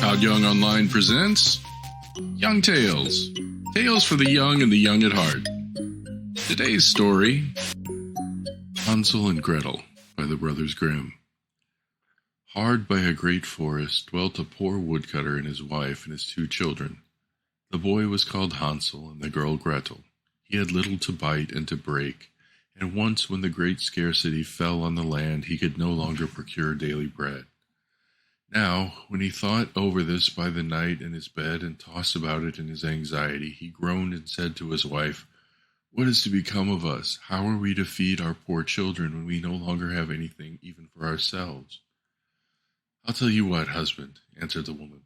Todd Young Online presents Young Tales. Tales for the young and the young at heart. Today's story, Hansel and Grethel by the Brothers Grimm. Hard by a great forest dwelt a poor woodcutter and his wife and his 2 children. The boy was called Hansel and the girl Gretel. He had little to bite and to break, and once when the great scarcity fell on the land, he could no longer procure daily bread. Now, when he thought over this by the night in his bed and tossed about it in his anxiety, he groaned and said to his wife, "What is to become of us? How are we to feed our poor children when we no longer have anything even for ourselves?" "I'll tell you what, husband," answered the woman.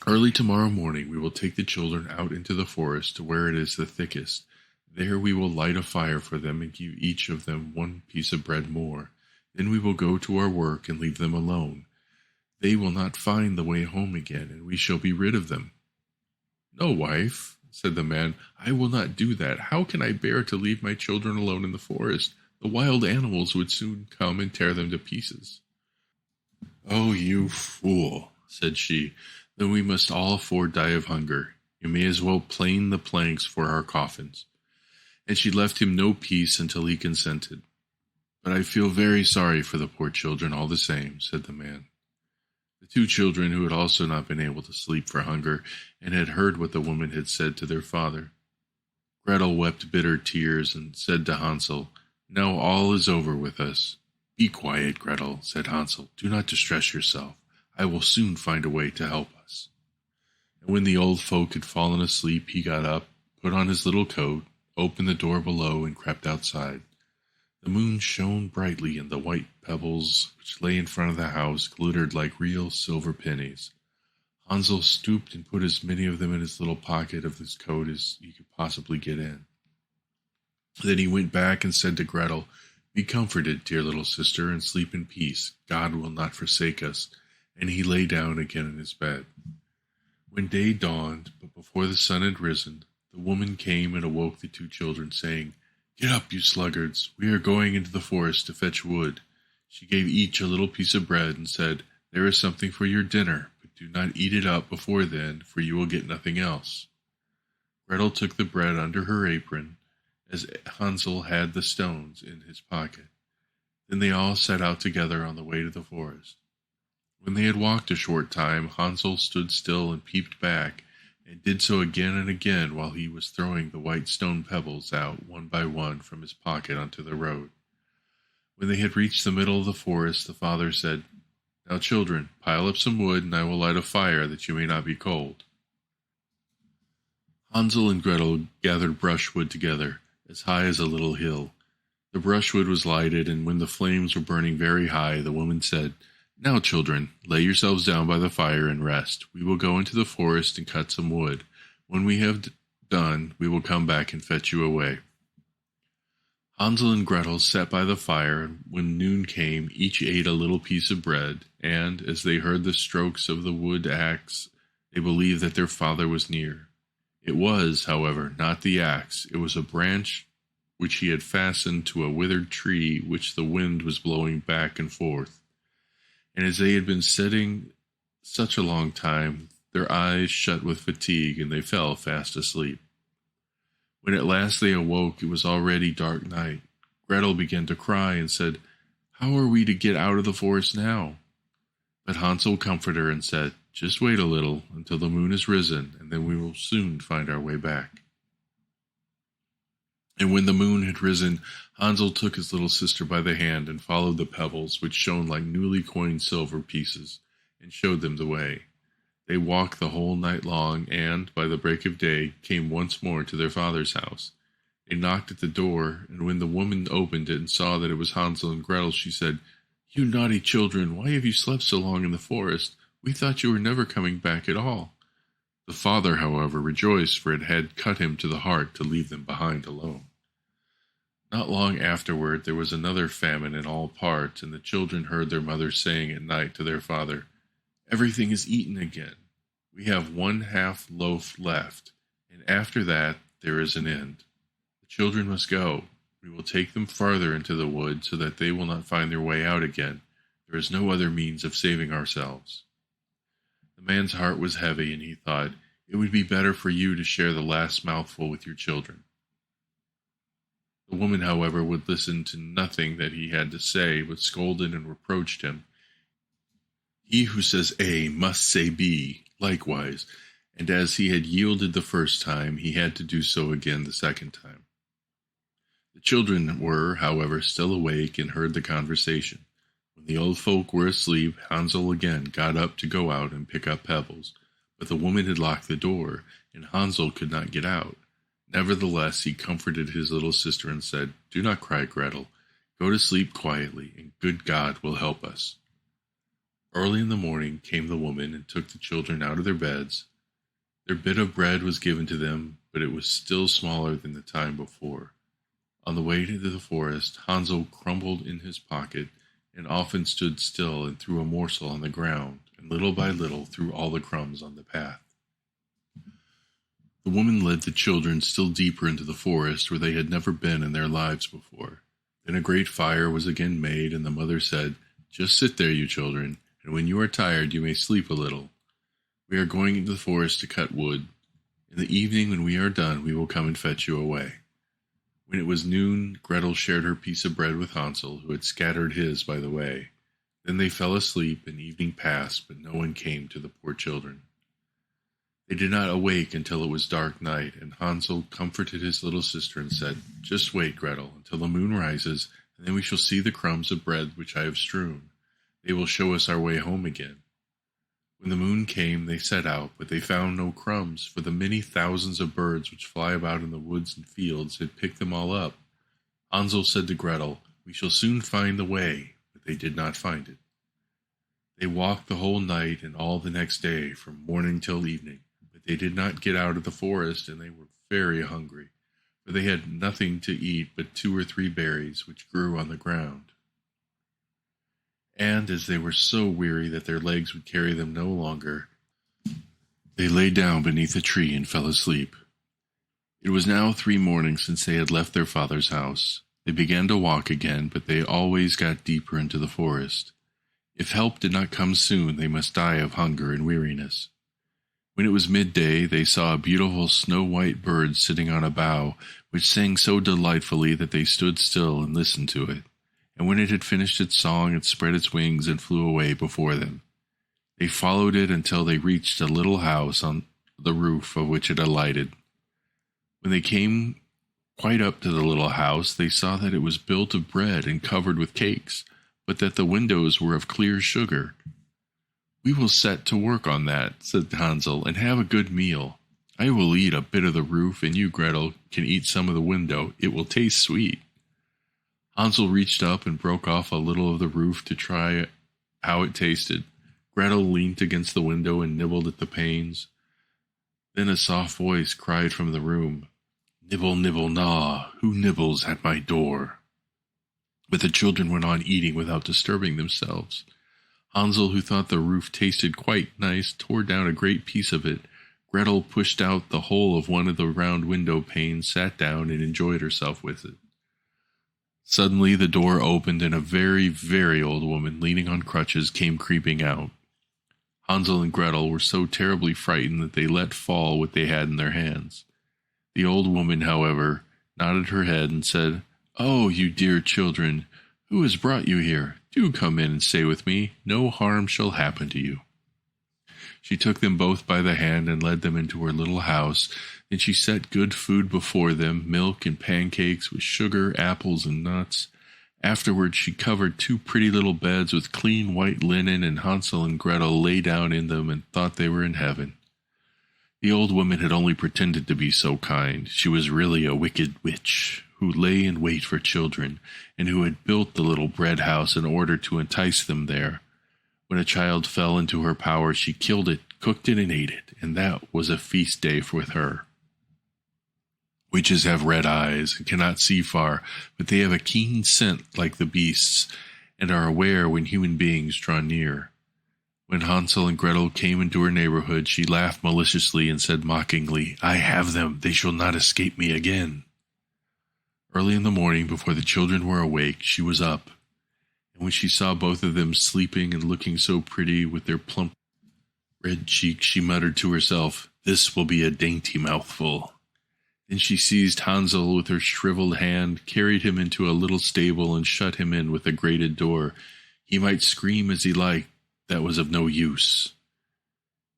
"Early tomorrow morning we will take the children out into the forest to where it is the thickest. There we will light a fire for them and give each of them 1 piece of bread more. Then we will go to our work and leave them alone. They will not find the way home again, and we shall be rid of them." "No, wife," said the man, "I will not do that. How can I bear to leave my children alone in the forest? The wild animals would soon come and tear them to pieces." "Oh, you fool," said she, "then we must all 4 die of hunger. You may as well plane the planks for our coffins." And she left him no peace until he consented. "But I feel very sorry for the poor children all the same," said the man. The 2 children, who had also not been able to sleep for hunger, and had heard what the woman had said to their father. Gretel wept bitter tears and said to Hansel, "Now all is over with us." "Be quiet, Gretel," said Hansel. "Do not distress yourself. I will soon find a way to help us." And when the old folk had fallen asleep, he got up, put on his little coat, opened the door below, and crept outside. The moon shone brightly, and the white pebbles which lay in front of the house glittered like real silver pennies. Hansel stooped and put as many of them in his little pocket of his coat as he could possibly get in. Then he went back and said to Gretel, "Be comforted, dear little sister, and sleep in peace. God will not forsake us." And he lay down again in his bed. When day dawned, but before the sun had risen, the woman came and awoke the 2 children, saying, "Get up, you sluggards. We are going into the forest to fetch wood." She gave each a little piece of bread and said, "There is something for your dinner, but do not eat it up before then, for you will get nothing else." Gretel took the bread under her apron, as Hansel had the stones in his pocket. Then they all set out together on the way to the forest. When they had walked a short time, Hansel stood still and peeped back, and did so again and again while he was throwing the white stone pebbles out one by one from his pocket onto the road. When they had reached the middle of the forest, the father said, "Now, children, pile up some wood, and I will light a fire that you may not be cold." Hansel and Gretel gathered brushwood together, as high as a little hill. The brushwood was lighted, and when the flames were burning very high, the woman said, "Now, children, lay yourselves down by the fire and rest. We will go into the forest and cut some wood. When we have done, we will come back and fetch you away." Hansel and Gretel sat by the fire, and when noon came, each ate a little piece of bread, and, as they heard the strokes of the wood axe, they believed that their father was near. It was, however, not the axe. It was a branch which he had fastened to a withered tree which the wind was blowing back and forth. And as they had been sitting such a long time, their eyes shut with fatigue, and they fell fast asleep. When at last they awoke, it was already dark night. Gretel began to cry and said, "How are we to get out of the forest now?" But Hansel comforted her and said, "Just wait a little until the moon is risen, and then we will soon find our way back." And when the moon had risen, Hansel took his little sister by the hand and followed the pebbles, which shone like newly coined silver pieces, and showed them the way. They walked the whole night long, and, by the break of day, came once more to their father's house. They knocked at the door, and when the woman opened it and saw that it was Hansel and Gretel, she said, "You naughty children, why have you slept so long in the forest? We thought you were never coming back at all." The father, however, rejoiced, for it had cut him to the heart to leave them behind alone. Not long afterward there was another famine in all parts, and the children heard their mother saying at night to their father, "Everything is eaten again. We have 1/2 loaf left, and after that there is an end. The children must go. We will take them farther into the wood so that they will not find their way out again. There is no other means of saving ourselves." The man's heart was heavy, and he thought, "It would be better for you to share the last mouthful with your children." The woman, however, would listen to nothing that he had to say, but scolded and reproached him. He who says A must say B likewise, and as he had yielded the first time, he had to do so again the second time. The children were, however, still awake and heard the conversation. When the old folk were asleep, Hansel again got up to go out and pick up pebbles, but the woman had locked the door, and Hansel could not get out. Nevertheless, he comforted his little sister and said, "Do not cry, Gretel. Go to sleep quietly, and good God will help us." Early in the morning came the woman and took the children out of their beds. Their bit of bread was given to them, but it was still smaller than the time before. On the way to the forest, Hansel crumbled in his pocket and often stood still and threw a morsel on the ground, and little by little threw all the crumbs on the path. The woman led the children still deeper into the forest, where they had never been in their lives before. Then a great fire was again made, and the mother said, "Just sit there, you children, and when you are tired you may sleep a little. We are going into the forest to cut wood. In the evening, when we are done, we will come and fetch you away." When it was noon, Gretel shared her piece of bread with Hansel, who had scattered his by the way. Then they fell asleep, and evening passed, but no one came to the poor children. They did not awake until it was dark night, and Hansel comforted his little sister and said, "Just wait, Gretel, until the moon rises, and then we shall see the crumbs of bread which I have strewn. They will show us our way home again." When the moon came, they set out, but they found no crumbs, for the many thousands of birds which fly about in the woods and fields had picked them all up. Hansel said to Gretel, "We shall soon find the way," but they did not find it. They walked the whole night and all the next day, from morning till evening, but they did not get out of the forest, and they were very hungry, for they had nothing to eat but 2 or 3 berries which grew on the ground. And as they were so weary that their legs would carry them no longer, they lay down beneath a tree and fell asleep. It was now 3 mornings since they had left their father's house. They began to walk again, but they always got deeper into the forest. If help did not come soon, they must die of hunger and weariness. When it was midday, they saw a beautiful snow-white bird sitting on a bough, which sang so delightfully that they stood still and listened to it. And when it had finished its song, it spread its wings and flew away before them. They followed it until they reached a little house on the roof of which it alighted. When they came quite up to the little house, they saw that it was built of bread and covered with cakes, but that the windows were of clear sugar. "We will set to work on that," said Hansel, "and have a good meal. I will eat a bit of the roof, and you, Gretel, can eat some of the window. It will taste sweet." Hansel reached up and broke off a little of the roof to try how it tasted. Gretel leaned against the window and nibbled at the panes. Then a soft voice cried from the room, "Nibble, nibble, gnaw, who nibbles at my door?" But the children went on eating without disturbing themselves. Hansel, who thought the roof tasted quite nice, tore down a great piece of it. Gretel pushed out the whole of one of the round window panes, sat down, and enjoyed herself with it. Suddenly the door opened, and a very, very old woman, leaning on crutches, came creeping out. Hansel and Gretel were so terribly frightened that they let fall what they had in their hands. The old woman, however, nodded her head and said, "Oh, you dear children, who has brought you here? Do come in and stay with me. No harm shall happen to you." She took them both by the hand and led them into her little house. Then she set good food before them, milk and pancakes with sugar, apples, and nuts. Afterwards she covered 2 pretty little beds with clean white linen, and Hansel and Gretel lay down in them and thought they were in heaven. The old woman had only pretended to be so kind. She was really a wicked witch, who lay in wait for children, and who had built the little bread house in order to entice them there. When a child fell into her power, she killed it, cooked it, and ate it, and that was a feast day with her. Witches have red eyes and cannot see far, but they have a keen scent like the beasts, and are aware when human beings draw near. When Hansel and Gretel came into her neighborhood, she laughed maliciously and said mockingly, "I have them, they shall not escape me again." Early in the morning, before the children were awake, she was up, and when she saw both of them sleeping and looking so pretty with their plump Red cheeks, she muttered to herself, "This will be a dainty mouthful." Then she seized Hansel with her shriveled hand, carried him into a little stable, and shut him in with a grated door. He might scream as he liked, that was of no use.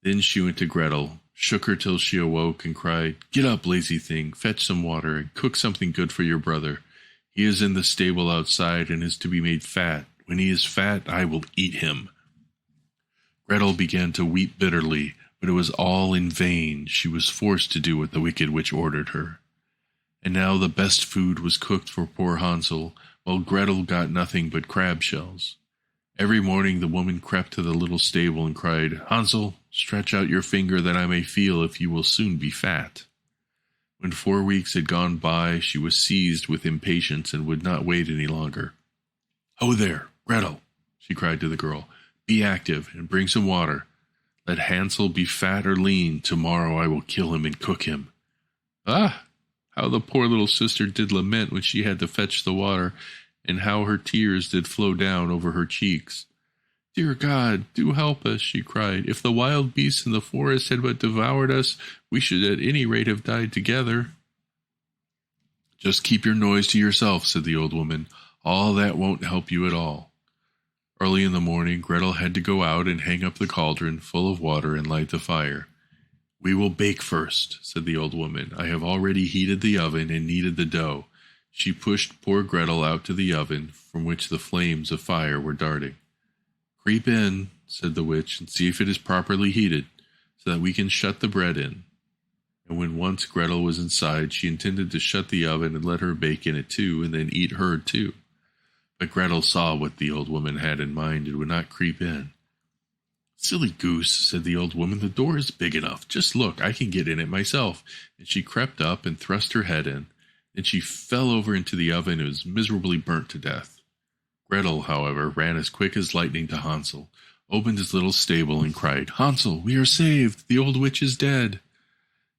Then she went to Gretel, shook her till she awoke, and cried, "Get up, lazy thing, fetch some water, and cook something good for your brother. He is in the stable outside, and is to be made fat. When he is fat, I will eat him." Gretel began to weep bitterly, but it was all in vain. She was forced to do what the wicked witch ordered her. And now the best food was cooked for poor Hansel, while Gretel got nothing but crab shells. Every morning the woman crept to the little stable and cried, "Hansel, stretch out your finger that I may feel if you will soon be fat." When 4 weeks had gone by, she was seized with impatience and would not wait any longer. "Ho there, Gretel," she cried to the girl. "Be active and bring some water. Let Hansel be fat or lean. Tomorrow I will kill him and cook him." Ah! How the poor little sister did lament when she had to fetch the water, and how her tears did flow down over her cheeks. "Dear God, do help us," she cried. "If the wild beasts in the forest had but devoured us, we should at any rate have died together." "Just keep your noise to yourself," said the old woman. "All that won't help you at all." Early in the morning, Gretel had to go out and hang up the cauldron full of water and light the fire. "We will bake first," said the old woman. "I have already heated the oven and kneaded the dough." She pushed poor Gretel out to the oven, from which the flames of fire were darting. "Creep in," said the witch, "and see if it is properly heated, so that we can shut the bread in." And when once Gretel was inside, she intended to shut the oven and let her bake in it too, and then eat her too. But Gretel saw what the old woman had in mind and would not creep in. "Silly goose," said the old woman, "the door is big enough. Just look, I can get in it myself." And she crept up and thrust her head in. Then she fell over into the oven and was miserably burnt to death. Gretel, however, ran as quick as lightning to Hansel, opened his little stable, and cried, "Hansel, we are saved! The old witch is dead!"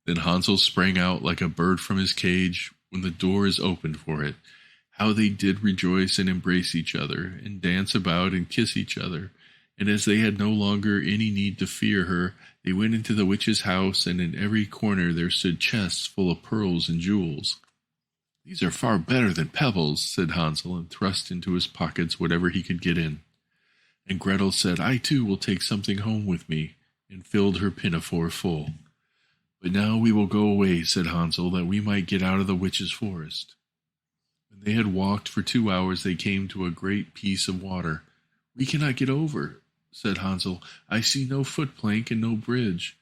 Then Hansel sprang out like a bird from his cage when the door is opened for it. How they did rejoice and embrace each other, and dance about and kiss each other. And as they had no longer any need to fear her, they went into the witch's house, and in every corner there stood chests full of pearls and jewels. "These are far better than pebbles," said Hansel, and thrust into his pockets whatever he could get in. And Gretel said, "I too will take something home with me," and filled her pinafore full. "But now we will go away," said Hansel, "that we might get out of the witch's forest." When they had walked for 2 hours, they came to a great piece of water. "We cannot get over," said Hansel. "I see no foot-plank and no bridge."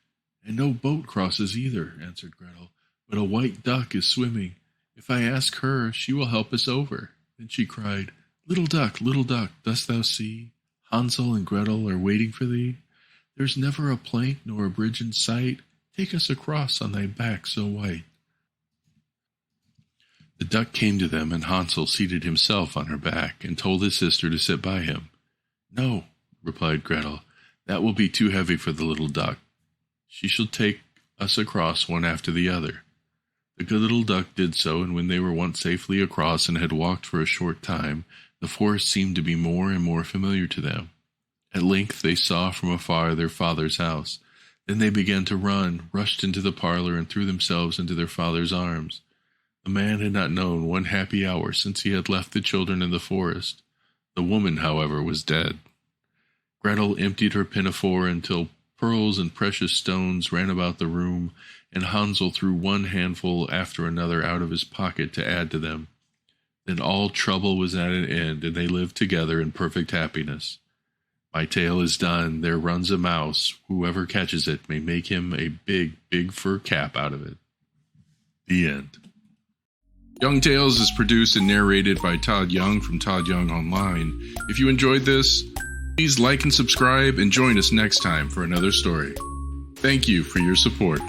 "And no boat crosses either," answered Gretel, "but a white duck is swimming. If I ask her, she will help us over." Then she cried, little duck, dost thou see? Hansel and Gretel are waiting for thee. There's never a plank nor a bridge in sight. Take us across on thy back so white." The duck came to them, and Hansel seated himself on her back, and told his sister to sit by him. "No," replied Gretel, "that will be too heavy for the little duck. She shall take us across one after the other." The good little duck did so, and when they were once safely across and had walked for a short time, the forest seemed to be more and more familiar to them. At length they saw from afar their father's house. Then they began to run, rushed into the parlor, and threw themselves into their father's arms. The man had not known one happy hour since he had left the children in the forest. The woman, however, was dead. Gretel emptied her pinafore until pearls and precious stones ran about the room, and Hansel threw one handful after another out of his pocket to add to them. Then all trouble was at an end, and they lived together in perfect happiness. My tale is done. There runs a mouse. Whoever catches it may make him a big, big fur cap out of it. The end. Young Tales is produced and narrated by Todd Young from Todd Young Online. If you enjoyed this, please like and subscribe, and join us next time for another story. Thank you for your support.